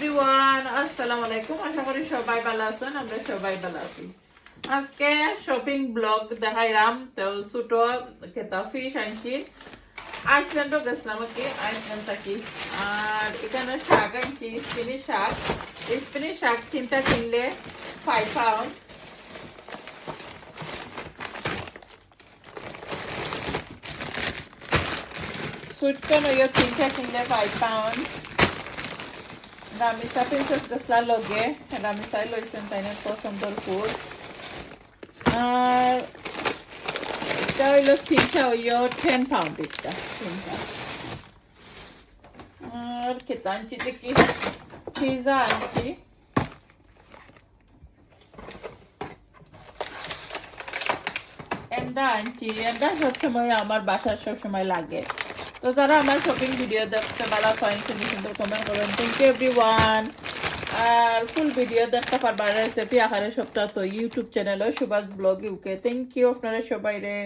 Everyone, আসসালামু আলাইকুম। আশা করি সবাই ভালো আছেন, আমরা সবাই ভালো আছি। আজকে শপিং ব্লগ দেখাইলাম। তো ছোট কেতা ফিশ আনছি, আইসল্যান্ডও গেছিলাম আর কি, আইসল্যান্ড থাকি। আর এখানে শাক আনছি, স্পিনিশ শাক। স্পিনিশ শাক তিনটা কিনলে 5 পাউন্ড। সুইটকর্ন ওইও তিনটা কিনলে 5 পাউন্ড। রামিসা প্রিন্সেস গেছলা লগে, রামিসাই লইছেন তাইনের পছন্দের ফুড। আর এটা হইল তিনটা হইও 10 পাউন্ড একটা তিনটা। আর খেতে আনছি কি পিজা আনছি। এন্ডা আনছি, এন্ডা সবসময় আমার বাসার সবসময় লাগে। তো যারা আমার শপিং ভিডিও দেখতে ভালো পারেন সুন্দর কমেন্ট করেন। Thank you everyone. আর ফুল ভিডিও দেখতে পারবার রেসিপি আকারে সপ্তাহ তো YouTube channel Subhash blog UK. Thank you আপনারা সবাই রে।